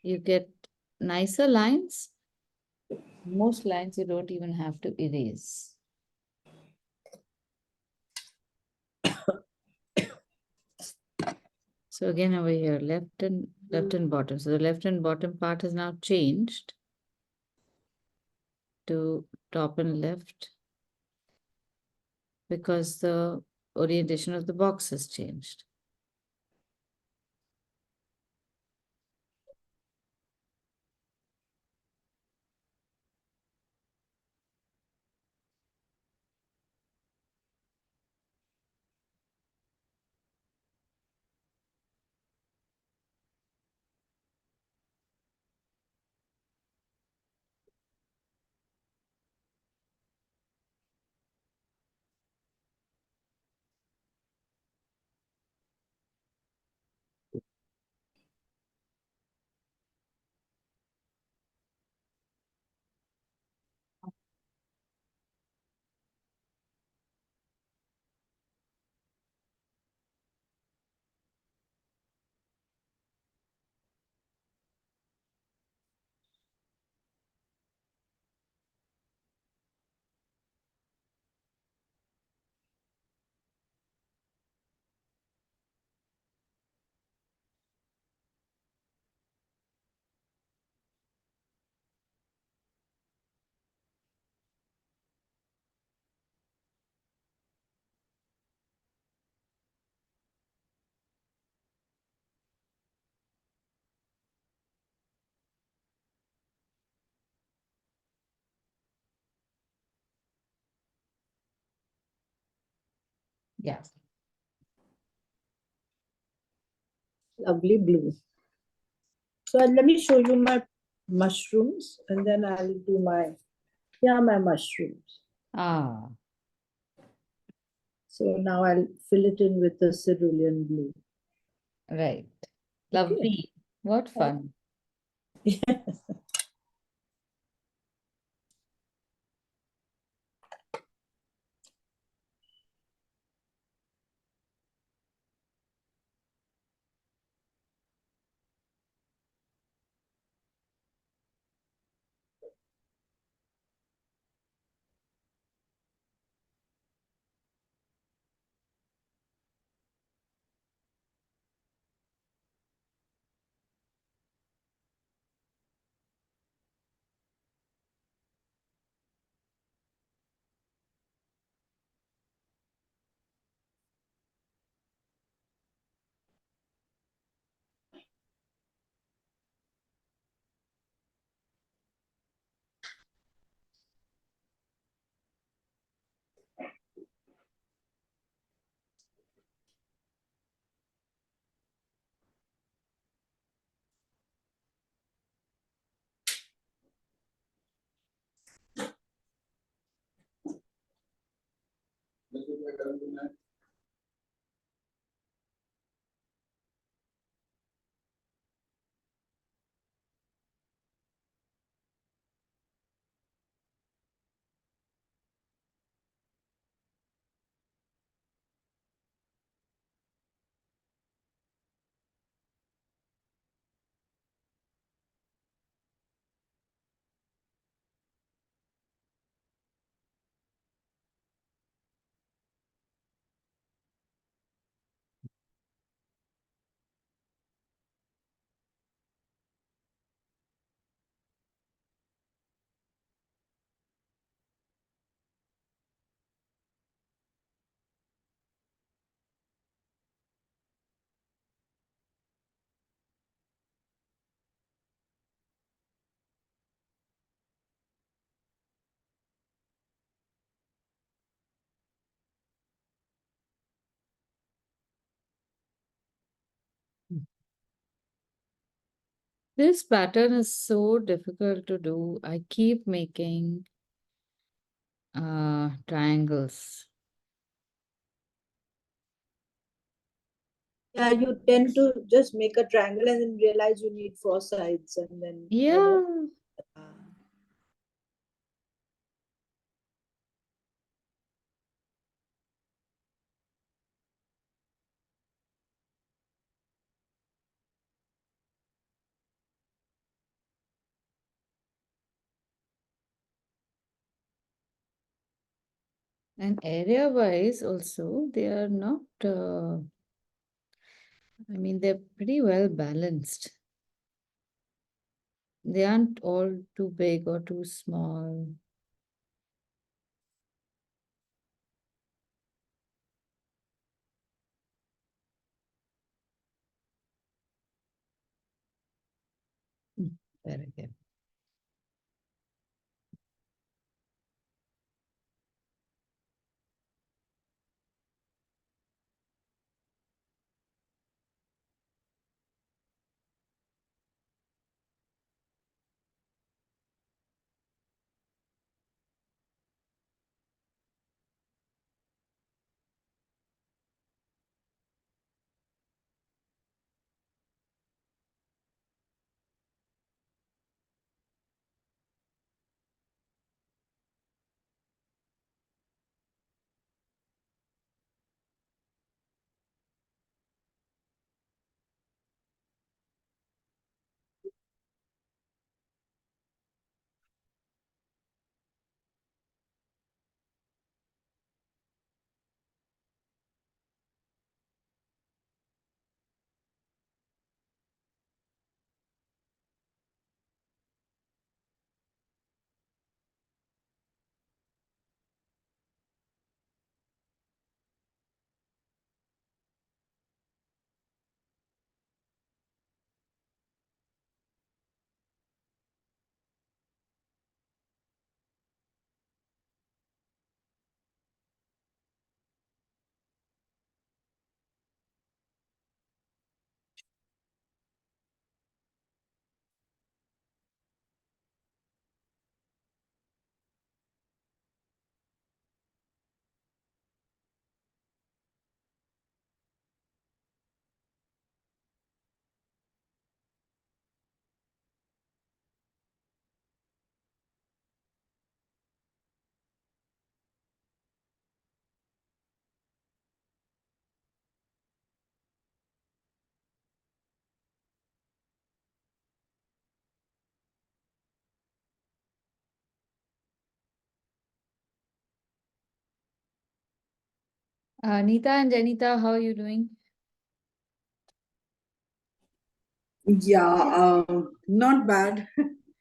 You get nicer lines. Most lines you don't even have to erase. So again over here, left and bottom. So the left and bottom part has now changed to top and left because the orientation of the box has changed. Yeah. lovely blue. So let me show you my mushrooms and then I'll do my mushrooms. Ah, So now I'll fill it in with the cerulean blue. right. Okay. Lovely. What fun. This pattern is so difficult to do. I keep making triangles. Yeah, you tend to just make a triangle and then realize you need 4 sides, and then Yeah. And area wise also, they are not, I mean, they're pretty well balanced. They aren't all too big or too small. Very good. Nita and Janita, how are you doing? Yeah, not bad.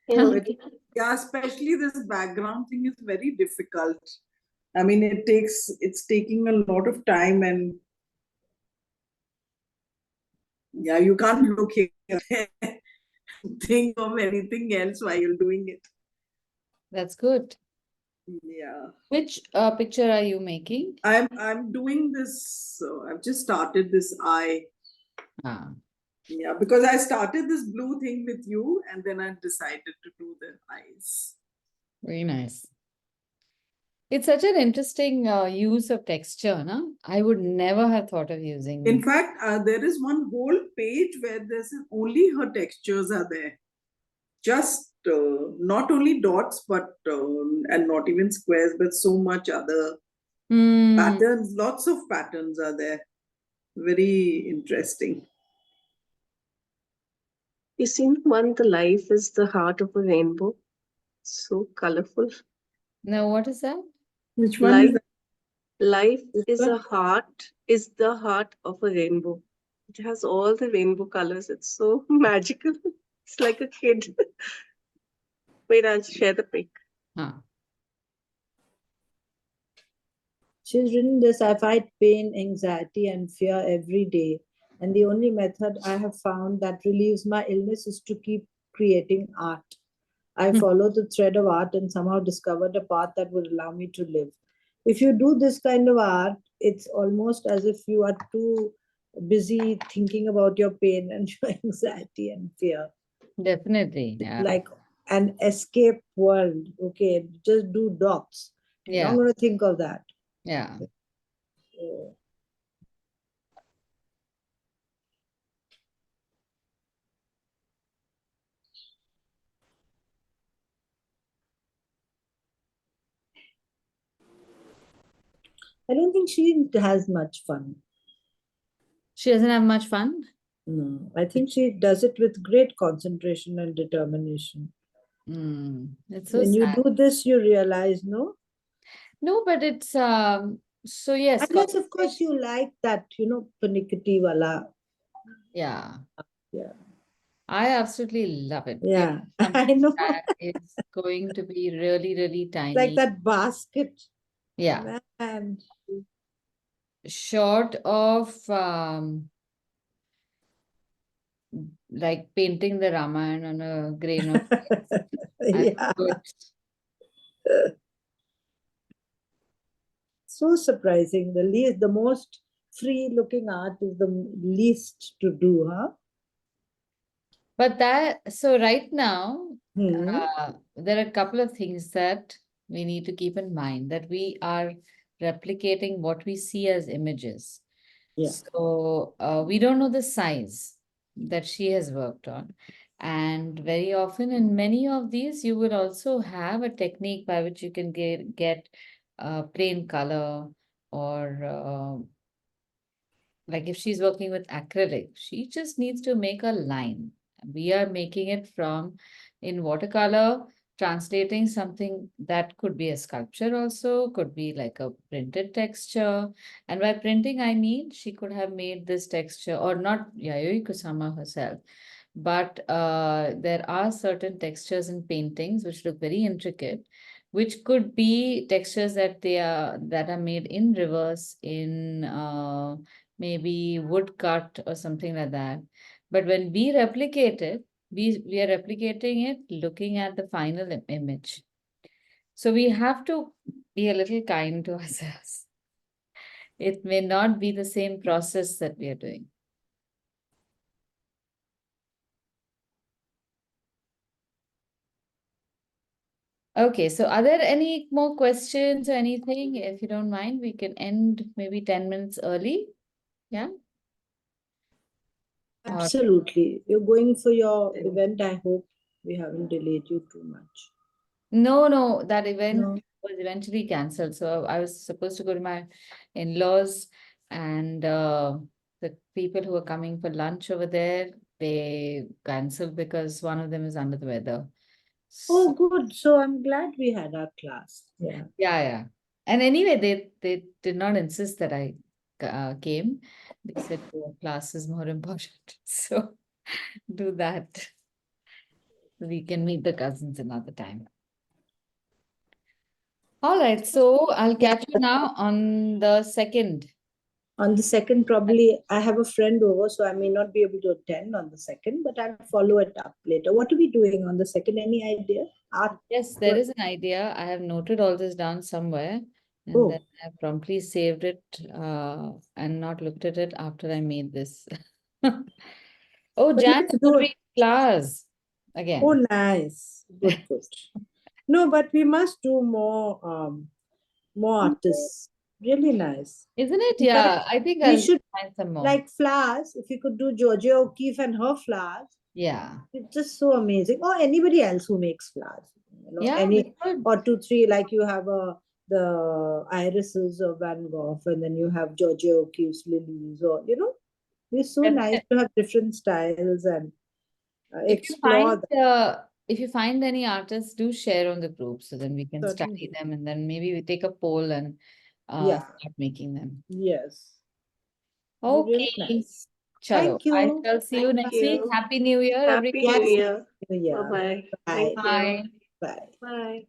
Yeah. But yeah, especially this background thing is very difficult. I mean, it's taking a lot of time, and yeah, you can't look here, think of anything else while you're doing it. That's good. Yeah, Which picture are you making? I'm doing this. So I've just started this eye. Ah, Yeah, because I started this blue thing with you, and then I decided to do the eyes. very nice. It's such an interesting use of texture, no? I would never have thought of using In it. fact, there is one whole page where there's only her textures are there. Just not only dots, but and not even squares, but so much other Hmm. patterns. Lots of patterns are there. Very interesting. You seen one, the life is the heart of a rainbow. So colorful. Now, what is that? Which one is Life, that? life This is one? a heart, is the heart of a rainbow. It has all the rainbow colors. It's so magical. It's like a kid. Wait, I'll share the pic. Ah, She's written this: I fight pain, anxiety, and fear every day. And the only method I have found that relieves my illness is to keep creating art. I follow the thread of art and somehow discovered a path that would allow me to live. If you do this kind of art, it's almost as if you are too busy thinking about your pain and your anxiety and fear. Definitely. Yeah. like an escape world. Okay, just do dots. You're not Yeah. going to think of that. Yeah. So, I don't think she has much fun. She doesn't have much fun. No, I think she does it with great concentration and determination. It's so When you sad. do this, you realize, no? No, but it's so yes, Unless, of course, concentration. you like that, panikati wala. Yeah. Yeah, I absolutely love it. Give yeah, I something know. that is going to be really, really Like tiny. that basket, Yeah. man. Short of like painting the Ramayana on a grain of rice. I'm Yeah, good. so surprising. The most free-looking art is the least to do, huh? But so right now, Hmm. there are a couple of things that we need to keep in mind that we are replicating what we see as images. Yeah. So we don't know the size that she has worked on. And very often in many of these, you will also have a technique by which you can get plain color or like if she's working with acrylic, she just needs to make a line. We are making it from in watercolor, translating something that could be a sculpture also, could be like a printed texture. And by printing, I mean she could have made this texture, or not Yayoi Kusama herself, but there are certain textures in paintings which look very intricate, which could be textures that are made in reverse in maybe woodcut or something like that. But when we replicate it, we are replicating it looking at the final image. So we have to be a little kind to ourselves. It may not be the same process that we are doing. Okay, so are there any more questions or anything? If you don't mind, we can end maybe 10 minutes early. Yeah. Or Absolutely. You're going for your event. I hope we haven't delayed you too much. no, that event No. was eventually cancelled. So I was supposed to go to my in-laws, and the people who were coming for lunch over there, they canceled because one of them is under the weather. Oh, So good. So I'm glad we had our class. Yeah. yeah. And anyway, they did not insist that I came. They said your class is more important. So do that. We can meet the cousins another time. All right, so I'll Yeah. catch you now on the 2nd. On the second, probably I have a friend over, so I may not be able to attend on the second, but I'll follow it up later. What are we doing on the second? Any idea? Art? Yes, there is an idea. I have noted all this down somewhere, and then Oh, I promptly saved it and not looked at it after I made this. Oh, but Jan let's is do it. doing flowers Oh, again. nice. Good, good. No, but we must do more artists. Really nice. Isn't it? In fact, Yeah, I think we I'll should find some more. like flowers. If you could do Georgia O'Keeffe and her flowers, Yeah. it's just so amazing. Or anybody else who makes flowers. Yeah, we Any could. or two, three, like you have the irises of Van Gogh, and then you have Georgia O'Keeffe's lilies, or it's so nice Definitely. to have different styles and If you explore find that. if you find any artists, do share on the group so then we can study Certainly. them and then maybe we take a poll and Yeah. start making them. Yes. Be really Okay. nice. Chalo. Thank I you. shall see you Thank next week. you. Happy New Year, Happy everyone. New Yes. Year. Yeah. Bye-bye. Bye. Thank you. Bye. Bye. Bye.